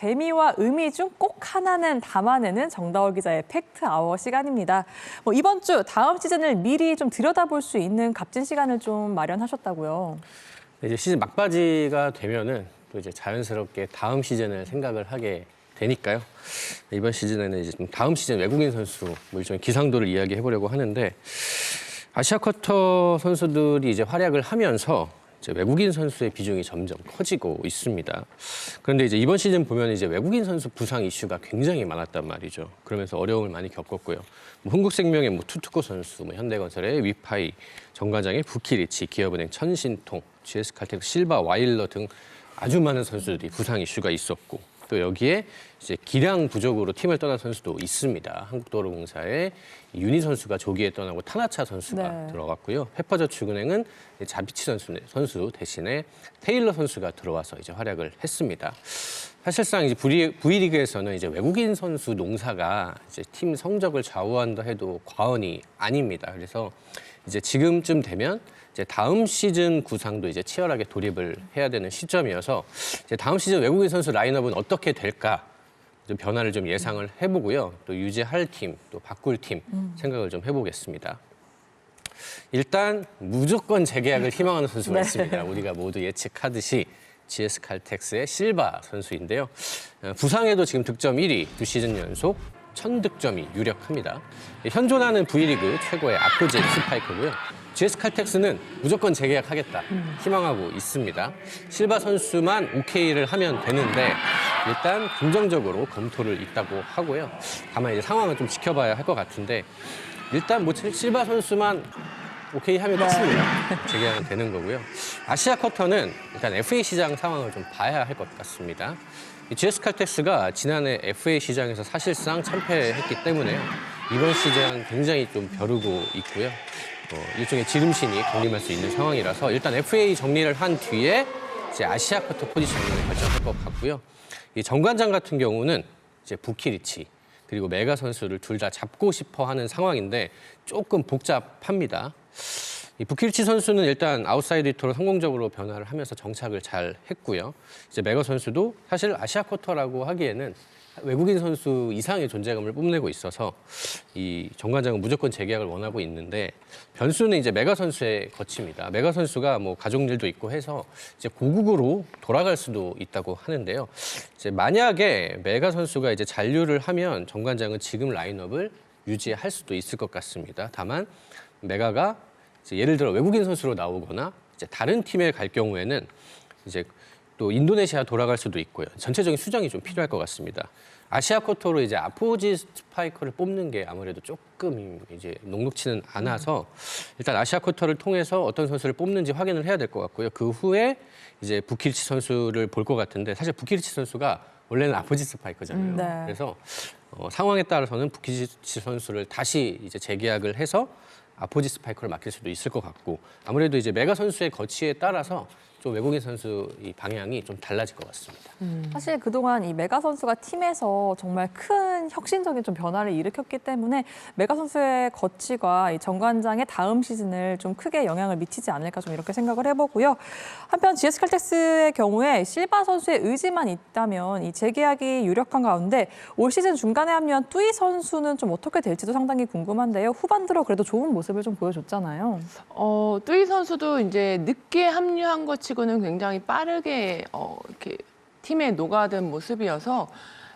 재미와 의미 중 꼭 하나는 담아내는 정다워 기자의 팩트 아워 시간입니다. 이번 주 다음 시즌을 미리 좀 들여다볼 수 있는 값진 시간을 좀 마련하셨다고요. 이제 시즌 막바지가 되면은 또 이제 자연스럽게 다음 시즌을 생각을 하게 되니까요. 이번 시즌에는 이제 좀 다음 시즌 외국인 선수 일종의 기상도를 이야기해 보려고 하는데 아시아 쿼터 선수들이 이제 활약을 하면서 이제 외국인 선수의 비중이 점점 커지고 있습니다. 그런데 이제 이번 시즌 보면 이제 외국인 선수 부상 이슈가 굉장히 많았단 말이죠. 그러면서 어려움을 많이 겪었고요. 흥국생명의 투투코 선수, 현대건설의 위파이, 정관장의 부키리치, 기업은행 천신통, GS칼텍스 실바 와일러 등 아주 많은 선수들이 부상 이슈가 있었고 또 여기에 이제 기량 부족으로 팀을 떠난 선수도 있습니다. 한국도로공사의 윤희 선수가 조기에 떠나고 타나차 선수가 들어갔고요. 페퍼저축은행은 자비치 선수 대신에 테일러 선수가 들어와서 이제 활약을 했습니다. 사실상 이제 V리그에서는 이제 외국인 선수 농사가 이제 팀 성적을 좌우한다 해도 과언이 아닙니다. 그래서 이제 지금쯤 되면 이제 다음 시즌 구상도 이제 치열하게 돌입을 해야 되는 시점이어서 이제 다음 시즌 외국인 선수 라인업은 어떻게 될까 좀 변화를 좀 예상을 해보고요. 또 유지할 팀, 또 바꿀 팀 생각을 좀 해보겠습니다. 일단 무조건 재계약을 희망하는 선수가 있습니다. 우리가 모두 예측하듯이 GS칼텍스의 실바 선수인데요. 부상에도 지금 득점 1위, 2시즌 연속 1000득점이 유력합니다. 현존하는 V리그 최고의 아포제 스파이커고요. GS칼텍스는 무조건 재계약하겠다 희망하고 있습니다. 실바 선수만 OK를 하면 되는데 일단 긍정적으로 검토를 있다고 하고요. 다만 이제 상황은 좀 지켜봐야 할 것 같은데 일단 실바 선수만 오케이 하면 끝입니다. 재계약은 되는 거고요. 아시아 쿼터는 일단 FA 시장 상황을 좀 봐야 할 것 같습니다. GS칼텍스가 지난해 FA 시장에서 사실상 참패했기 때문에 이번 시즌 굉장히 좀 벼르고 있고요. 일종의 지름신이 군림할 수 있는 상황이라서 일단 FA 정리를 한 뒤에 이제 아시아 쿼터 포지션을 결정할 것 같고요. 이 정관장 같은 경우는 이제 부키리치 그리고 메가 선수를 둘 다 잡고 싶어 하는 상황인데 조금 복잡합니다. 이 부키리치 선수는 일단 아웃사이드 히터로 성공적으로 변화를 하면서 정착을 잘 했고요. 이제 메가 선수도 사실 아시아 쿼터라고 하기에는 외국인 선수 이상의 존재감을 뽐내고 있어서 이 정관장은 무조건 재계약을 원하고 있는데 변수는 이제 메가 선수의 거치입니다. 메가 선수가 가족 일도 있고 해서 이제 고국으로 돌아갈 수도 있다고 하는데요. 이제 만약에 메가 선수가 이제 잔류를 하면 정관장은 지금 라인업을 유지할 수도 있을 것 같습니다. 다만 메가가 이제 예를 들어 외국인 선수로 나오거나 이제 다른 팀에 갈 경우에는 이제 또 인도네시아 돌아갈 수도 있고요. 전체적인 수정이 좀 필요할 것 같습니다. 아시아 쿼터로 이제 아포지 스파이커를 뽑는 게 아무래도 조금 이제 녹록치는 않아서 일단 아시아 쿼터를 통해서 어떤 선수를 뽑는지 확인을 해야 될 것 같고요. 그 후에 이제 부키리치 선수를 볼 것 같은데 사실 부키리치 선수가 원래는 아포지 스파이커잖아요. 그래서 상황에 따라서는 부키리치 선수를 다시 이제 재계약을 해서 아포지 스파이커를 맡길 수도 있을 것 같고 아무래도 이제 메가 선수의 거치에 따라서 좀 외국인 선수 이 방향이 좀 달라질 것 같습니다. 사실 그동안 이 메가 선수가 팀에서 정말 큰 혁신적인 좀 변화를 일으켰기 때문에 메가 선수의 거치가 이 정관장의 다음 시즌을 좀 크게 영향을 미치지 않을까 좀 이렇게 생각을 해보고요. 한편 GS칼텍스의 경우에 실바 선수의 의지만 있다면 이 재계약이 유력한 가운데 올 시즌 중간에 합류한 뚜이 선수는 좀 어떻게 될지도 상당히 궁금한데요. 후반 들어 그래도 좋은 모습을 좀 보여줬잖아요. 뚜이 선수도 이제 늦게 합류한 것 치고는 굉장히 빠르게 이렇게 팀에 녹아든 모습이어서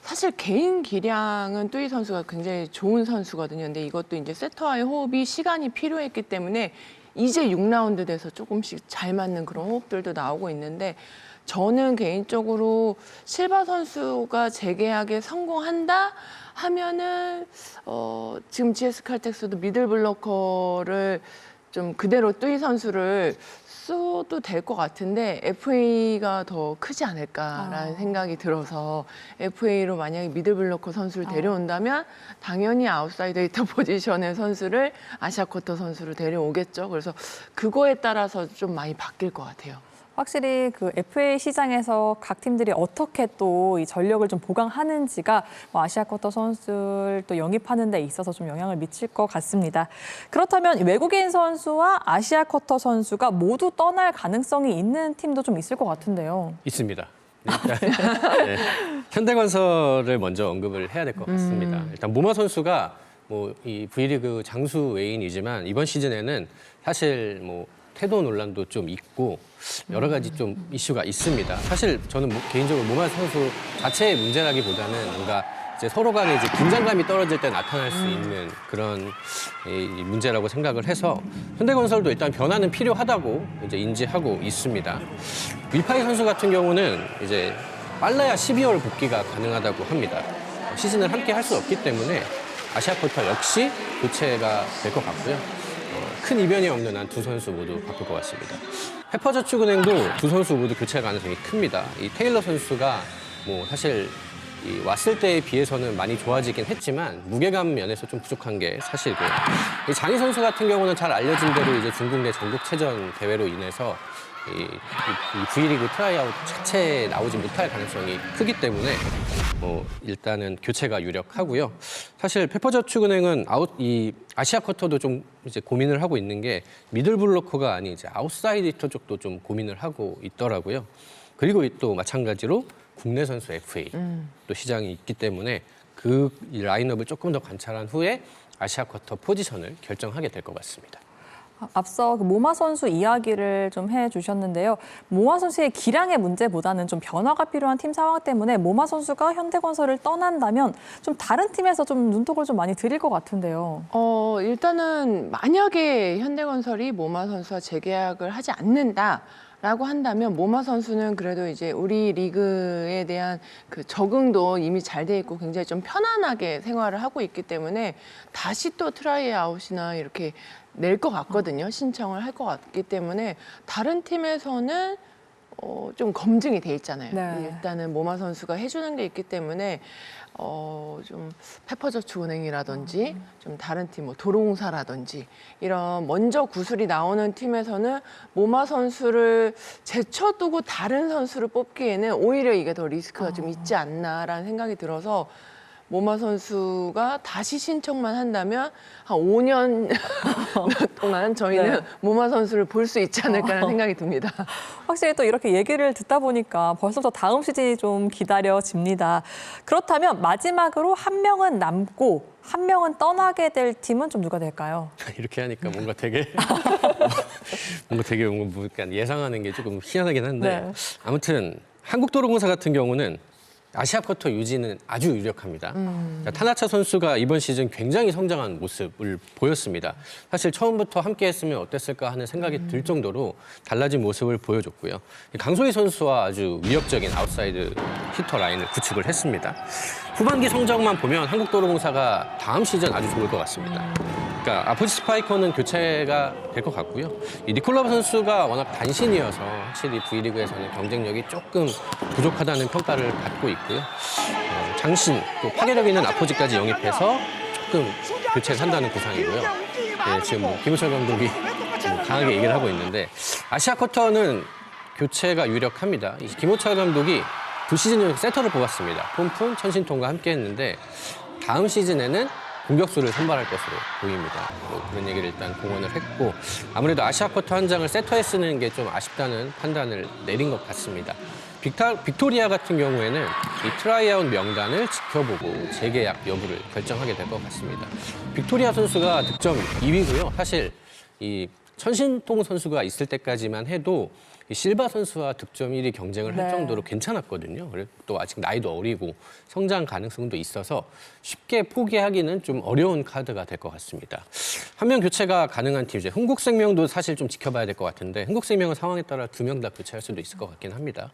사실 개인 기량은 뚜이 선수가 굉장히 좋은 선수거든요. 근데 이것도 이제 세터와의 호흡이 시간이 필요했기 때문에 이제 6라운드 돼서 조금씩 잘 맞는 그런 호흡들도 나오고 있는데 저는 개인적으로 실바 선수가 재계약에 성공한다 하면은 지금 GS칼텍스도 미들블로커를 좀 그대로 뚜이 선수를 써도 될 것 같은데 FA가 더 크지 않을까라는 생각이 들어서 FA로 만약에 미들블로커 선수를 데려온다면 당연히 아웃사이더 히터 포지션의 선수를 아시아 쿼터 선수로 데려오겠죠. 그래서 그거에 따라서 좀 많이 바뀔 것 같아요. 확실히 그 FA 시장에서 각 팀들이 어떻게 또 이 전력을 좀 보강하는지가 아시아 쿼터 선수를 또 영입하는 데 있어서 좀 영향을 미칠 것 같습니다. 그렇다면 외국인 선수와 아시아 쿼터 선수가 모두 떠날 가능성이 있는 팀도 좀 있을 것 같은데요. 있습니다. 네, 현대건설을 먼저 언급을 해야 될 것 같습니다. 일단 모마 선수가 뭐 이 V리그 장수 외인이지만 이번 시즌에는 사실 뭐 태도 논란도 좀 있고 여러 가지 좀 이슈가 있습니다. 사실 저는 개인적으로 모마 선수 자체의 문제라기보다는 뭔가 이제 서로 간에 이제 긴장감이 떨어질 때 나타날 수 있는 그런 이 문제라고 생각을 해서 현대건설도 일단 변화는 필요하다고 이제 인지하고 있습니다. 위파이 선수 같은 경우는 이제 빨라야 12월 복귀가 가능하다고 합니다. 시즌을 함께 할 수 없기 때문에 아시아쿼터 역시 교체가 될 것 같고요. 큰 이변이 없는 한 두 선수 모두 바꿀 것 같습니다. 페퍼저축은행도 두 선수 모두 교체 가능성이 큽니다. 이 테일러 선수가 뭐 사실 이 왔을 때에 비해서는 많이 좋아지긴 했지만 무게감 면에서 좀 부족한 게 사실이고요. 이 장희 선수 같은 경우는 잘 알려진 대로 이제 중국 내 전국체전 대회로 인해서 이 V리그 트라이아웃 자체에 나오지 못할 가능성이 크기 때문에 일단은 교체가 유력하고요. 사실 페퍼저축은행은 이 아시아 쿼터도 좀 이제 고민을 하고 있는 게 미들 블로커가 아닌 이제 아웃사이드 히터 쪽도 좀 고민을 하고 있더라고요. 그리고 또 마찬가지로 국내 선수 FA 또 시장이 있기 때문에 그 라인업을 조금 더 관찰한 후에 아시아 쿼터 포지션을 결정하게 될 것 같습니다. 앞서 그 모마 선수 이야기를 좀 해주셨는데요. 모마 선수의 기량의 문제보다는 좀 변화가 필요한 팀 상황 때문에 모마 선수가 현대건설을 떠난다면 좀 다른 팀에서 좀 눈독을 좀 많이 들일 것 같은데요. 일단은 만약에 현대건설이 모마 선수와 재계약을 하지 않는다라고 한다면 모마 선수는 그래도 이제 우리 리그에 대한 그 적응도 이미 잘 돼 있고 굉장히 좀 편안하게 생활을 하고 있기 때문에 다시 또 트라이아웃이나 이렇게 낼 것 같거든요. 신청을 할 것 같기 때문에 다른 팀에서는 좀 검증이 돼 있잖아요. 네. 일단은 모마 선수가 해주는 게 있기 때문에 좀 페퍼저축은행이라든지 좀 다른 팀, 뭐 도로공사라든지 이런 먼저 구술이 나오는 팀에서는 모마 선수를 제쳐두고 다른 선수를 뽑기에는 오히려 이게 더 리스크가 좀 있지 않나라는 생각이 들어서 모마 선수가 다시 신청만 한다면 한 5년 동안 저희는 네. 모마 선수를 볼 수 있지 않을까라는 생각이 듭니다. 확실히 또 이렇게 얘기를 듣다 보니까 벌써부터 다음 시즌이 좀 기다려집니다. 그렇다면 마지막으로 한 명은 남고 한 명은 떠나게 될 팀은 좀 누가 될까요? 이렇게 하니까 뭔가 되게 뭔가 약간 예상하는 게 조금 희한하긴 한데 네. 아무튼 한국도로공사 같은 경우는 아시아 쿼터 유지는 아주 유력합니다. 타나차 선수가 이번 시즌 굉장히 성장한 모습을 보였습니다. 사실 처음부터 함께 했으면 어땠을까 하는 생각이 들 정도로 달라진 모습을 보여줬고요. 강소희 선수와 아주 위협적인 아웃사이드 히터 라인을 구축을 했습니다. 후반기 성적만 보면 한국도로공사가 다음 시즌 아주 좋을 것 같습니다. 그러니까 아프지 스파이커는 교체가 될 것 같고요. 이 니콜라브 선수가 워낙 단신이어서 확실히 V리그에서는 경쟁력이 조금 부족하다는 평가를 받고 있고요. 장신, 또 파괴력 있는 아포지까지 영입해서 조금 교체를 한다는 구상이고요. 네, 지금 뭐 김우철 감독이 좀 강하게 얘기를 하고 있는데 아시아 쿼터는 교체가 유력합니다. 이 김우철 감독이 두 시즌 연속 세터를 뽑았습니다. 폼푼, 천신통과 함께 했는데 다음 시즌에는 공격수를 선발할 것으로 보입니다. 그런 얘기를 일단 공언을 했고 아무래도 아시아 쿼터 한 장을 세터에 쓰는 게 좀 아쉽다는 판단을 내린 것 같습니다. 빅토리아 같은 경우에는 이 트라이아웃 명단을 지켜보고 재계약 여부를 결정하게 될 것 같습니다. 빅토리아 선수가 득점 2위고요. 사실 이 천신통 선수가 있을 때까지만 해도 이 실바 선수와 득점 1위 경쟁을 할 네. 정도로 괜찮았거든요. 그리고 또 아직 나이도 어리고 성장 가능성도 있어서 쉽게 포기하기는 좀 어려운 카드가 될 것 같습니다. 한 명 교체가 가능한 팀, 이제 흥국생명도 사실 좀 지켜봐야 될 것 같은데 흥국생명은 상황에 따라 두 명 다 교체할 수도 있을 것 같긴 합니다.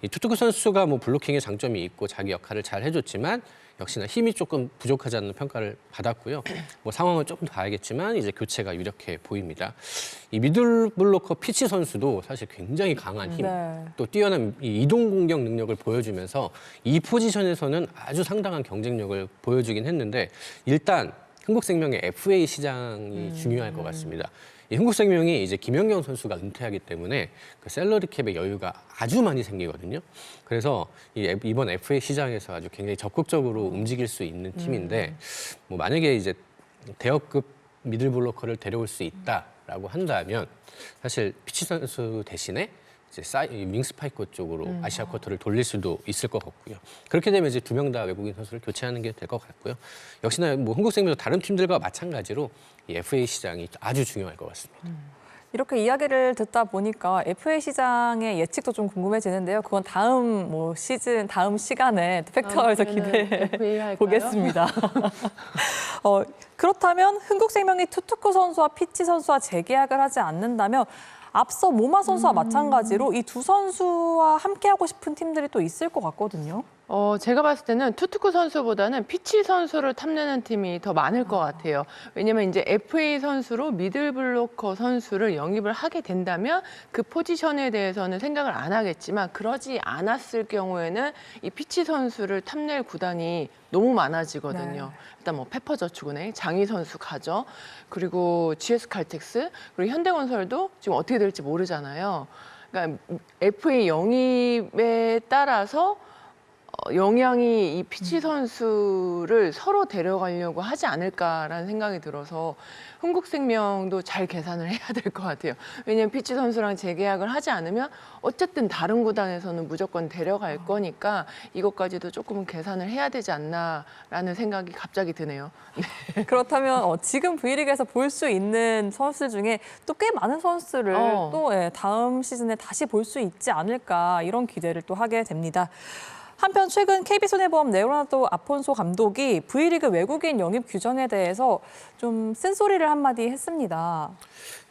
이 투투크 선수가 뭐 블로킹에 장점이 있고 자기 역할을 잘 해줬지만 역시나 힘이 조금 부족하지 않는 평가를 받았고요. 뭐 상황을 조금 더 봐야겠지만 이제 교체가 유력해 보입니다. 이 미들 블로커 피치 선수도 사실 굉장히 강한 힘, 네. 또 뛰어난 이 이동 공격 능력을 보여주면서 이 포지션에서는 아주 상당한 경쟁력을 보여주긴 했는데 일단 흥국생명의 FA 시장이 중요할 것 같습니다. 이 흥국생명이 이제 김연경 선수가 은퇴하기 때문에 그 셀러리 캡의 여유가 아주 많이 생기거든요. 그래서 이번 FA 시장에서 아주 굉장히 적극적으로 움직일 수 있는 팀인데 뭐 만약에 이제 대여급 미들 블로커를 데려올 수 있다라고 한다면 사실 피치 선수 대신에 이제 윙스파이커 쪽으로 아시아 쿼터를 돌릴 수도 있을 것 같고요. 그렇게 되면 이제 두 명 다 외국인 선수를 교체하는 게 될 것 같고요. 역시나 뭐 흥국생명도 다른 팀들과 마찬가지로 이 FA 시장이 아주 중요할 것 같습니다. 이렇게 이야기를 듣다 보니까 FA 시장의 예측도 좀 궁금해지는데요. 그건 다음 시즌, 다음 시간에 팩트아워에서 기대해 FA 할까요? 보겠습니다. 그렇다면 흥국생명이 투투쿠 선수와 피치 선수와 재계약을 하지 않는다면 앞서 모마 선수와 마찬가지로 이 두 선수와 함께하고 싶은 팀들이 또 있을 것 같거든요. 제가 봤을 때는 투투쿠 선수보다는 피치 선수를 탐내는 팀이 더 많을 것 같아요. 왜냐면 이제 FA 선수로 미들블로커 선수를 영입을 하게 된다면 그 포지션에 대해서는 생각을 안 하겠지만 그러지 않았을 경우에는 이 피치 선수를 탐낼 구단이 너무 많아지거든요. 네. 일단 뭐 페퍼저축은행, 장희 선수 가죠. 그리고 GS칼텍스, 그리고 현대건설도 지금 어떻게 될지 모르잖아요. 그러니까 FA 영입에 따라서 영향이 이 피치 선수를 서로 데려가려고 하지 않을까라는 생각이 들어서 흥국생명도 잘 계산을 해야 될 것 같아요. 왜냐하면 피치 선수랑 재계약을 하지 않으면 어쨌든 다른 구단에서는 무조건 데려갈 거니까 이것까지도 조금은 계산을 해야 되지 않나라는 생각이 갑자기 드네요. 그렇다면 지금 V리그에서 볼 수 있는 선수 중에 또 꽤 많은 선수를 또 다음 시즌에 다시 볼 수 있지 않을까 이런 기대를 또 하게 됩니다. 한편 최근 KB손해보험 레오나르도 아폰소 감독이 V리그 외국인 영입 규정에 대해서 좀 쓴소리를 한마디 했습니다.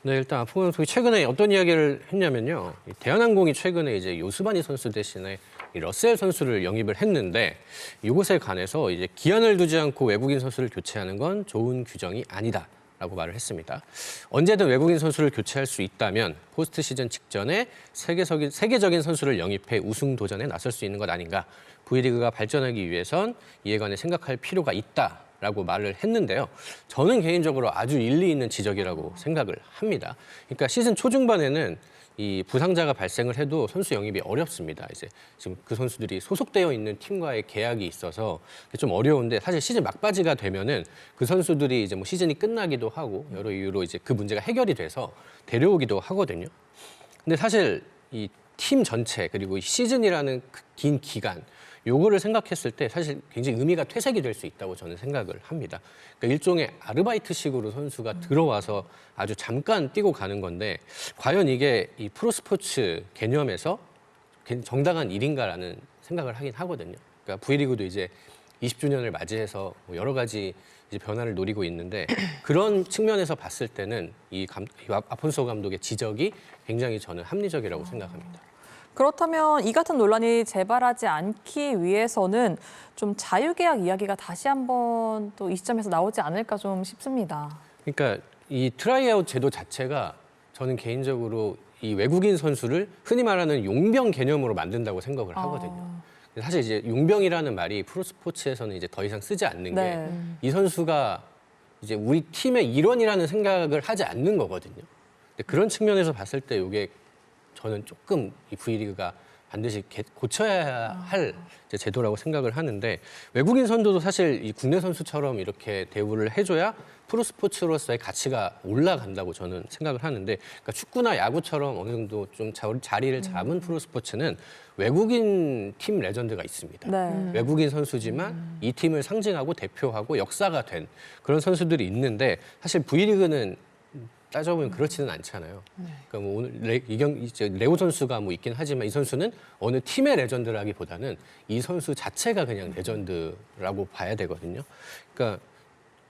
네, 일단 아폰소 감독이 최근에 어떤 이야기를 했냐면요. 이 대한항공이 최근에 이제 요스바니 선수 대신에 이 러셀 선수를 영입을 했는데 이것에 관해서 이제 기한을 두지 않고 외국인 선수를 교체하는 건 좋은 규정이 아니다. 라고 말을 했습니다. 언제든 외국인 선수를 교체할 수 있다면 포스트 시즌 직전에 세계적인 선수를 영입해 우승 도전에 나설 수 있는 것 아닌가. V리그가 발전하기 위해선 이에 관해 생각할 필요가 있다라고 말을 했는데요. 저는 개인적으로 아주 일리 있는 지적이라고 생각을 합니다. 그러니까 시즌 초중반에는 이 부상자가 발생을 해도 선수 영입이 어렵습니다. 이제 지금 그 선수들이 소속되어 있는 팀과의 계약이 있어서 좀 어려운데 사실 시즌 막바지가 되면은 그 선수들이 이제 뭐 시즌이 끝나기도 하고 여러 이유로 이제 그 문제가 해결이 돼서 데려오기도 하거든요. 근데 사실 이 팀 전체 그리고 이 시즌이라는 긴 기간 요거를 생각했을 때 사실 굉장히 의미가 퇴색이 될 수 있다고 저는 생각을 합니다. 그러니까 일종의 아르바이트식으로 선수가 들어와서 아주 잠깐 뛰고 가는 건데 과연 이게 이 프로스포츠 개념에서 정당한 일인가라는 생각을 하긴 하거든요. 그러니까 V리그도 이제 20주년을 맞이해서 여러 가지 이제 변화를 노리고 있는데 그런 측면에서 봤을 때는 이 아폰소 감독의 지적이 굉장히 저는 합리적이라고 생각합니다. 그렇다면 이 같은 논란이 재발하지 않기 위해서는 좀 자유계약 이야기가 다시 한번 또 이 시점에서 나오지 않을까 좀 싶습니다. 그러니까 이 트라이아웃 제도 자체가 저는 개인적으로 이 외국인 선수를 흔히 말하는 용병 개념으로 만든다고 생각을 하거든요. 사실 이제 용병이라는 말이 프로스포츠에서는 이제 더 이상 쓰지 않는 게 이 선수가 이제 우리 팀의 일원이라는 생각을 하지 않는 거거든요. 근데 그런 측면에서 봤을 때 이게 저는 조금 이 V리그가 반드시 고쳐야 할 제도라고 생각을 하는데 외국인 선수도 사실 이 국내 선수처럼 이렇게 대우를 해줘야 프로스포츠로서의 가치가 올라간다고 저는 생각을 하는데 그러니까 축구나 야구처럼 어느 정도 좀 자리를 잡은 프로스포츠는 외국인 팀 레전드가 있습니다. 네. 외국인 선수지만 이 팀을 상징하고 대표하고 역사가 된 그런 선수들이 있는데 사실 V리그는 따져보면 그렇지는 않잖아요. 그러니까 뭐 오늘 레오 선수가 뭐 있긴 하지만 이 선수는 어느 팀의 레전드라기보다는 이 선수 자체가 그냥 레전드라고 봐야 되거든요. 그러니까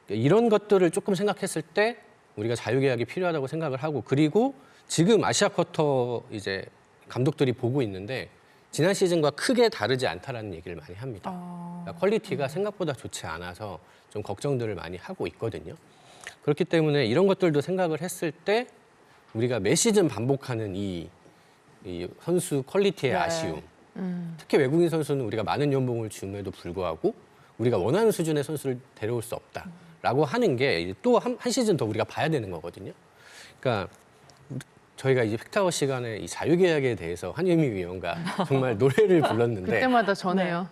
이런 것들을 조금 생각했을 때 우리가 자유계약이 필요하다고 생각을 하고 그리고 지금 아시아 쿼터 이제 감독들이 보고 있는데 지난 시즌과 크게 다르지 않다라는 얘기를 많이 합니다. 그러니까 퀄리티가 생각보다 좋지 않아서 좀 걱정들을 많이 하고 있거든요. 그렇기 때문에 이런 것들도 생각을 했을 때 우리가 매 시즌 반복하는 이 선수 퀄리티의 아쉬움. 특히 외국인 선수는 우리가 많은 연봉을 줌에도 불구하고 우리가 원하는 수준의 선수를 데려올 수 없다라고 하는 게 또 한 시즌 더 우리가 봐야 되는 거거든요. 그러니까 저희가 이제 팩타워 시간에 이 자유계약에 대해서 한유미 위원과 정말 노래를 불렀는데 그때마다 전해요.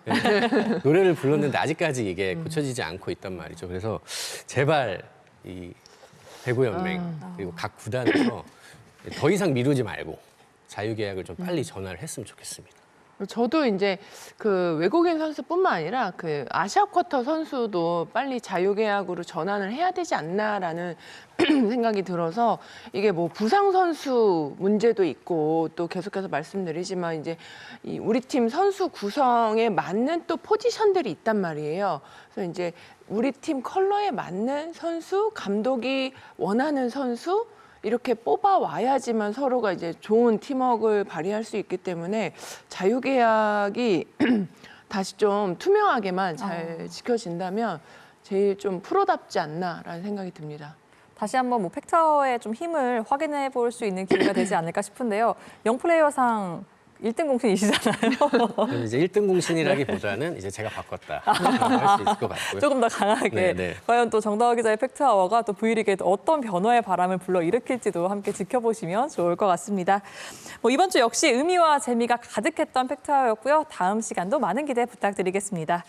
노래를 불렀는데 아직까지 이게 고쳐지지 않고 있단 말이죠. 그래서 제발 이 배구연맹 그리고 각 구단에서 더 이상 미루지 말고 자유계약을 좀 빨리 전환을 했으면 좋겠습니다. 저도 이제 그 외국인 선수뿐만 아니라 그 아시아 쿼터 선수도 빨리 자유계약으로 전환을 해야 되지 않나라는 생각이 들어서 이게 뭐 부상 선수 문제도 있고 또 계속해서 말씀드리지만 이제 이 우리 팀 선수 구성에 맞는 또 포지션들이 있단 말이에요. 그래서 이제 우리 팀 컬러에 맞는 선수, 감독이 원하는 선수 이렇게 뽑아와야지만 서로가 이제 좋은 팀워크를 발휘할 수 있기 때문에 자유계약이 다시 좀 투명하게만 잘 지켜진다면 제일 좀 프로답지 않나라는 생각이 듭니다. 다시 한번 뭐 팩터의 좀 힘을 확인해 볼 수 있는 기회가 되지 않을까 싶은데요. 영플레이어상 1등 공신이시잖아요. 저는 이제 1등 공신이라기보다는 이제 제가 바꿨다 할 수 있을 것 같고요. 조금 더 강하게. 네. 과연 또 정다워 기자의 팩트아워가 또 V리그에 어떤 변화의 바람을 불러일으킬지도 함께 지켜보시면 좋을 것 같습니다. 뭐 이번 주 역시 의미와 재미가 가득했던 팩트아워였고요. 다음 시간도 많은 기대 부탁드리겠습니다.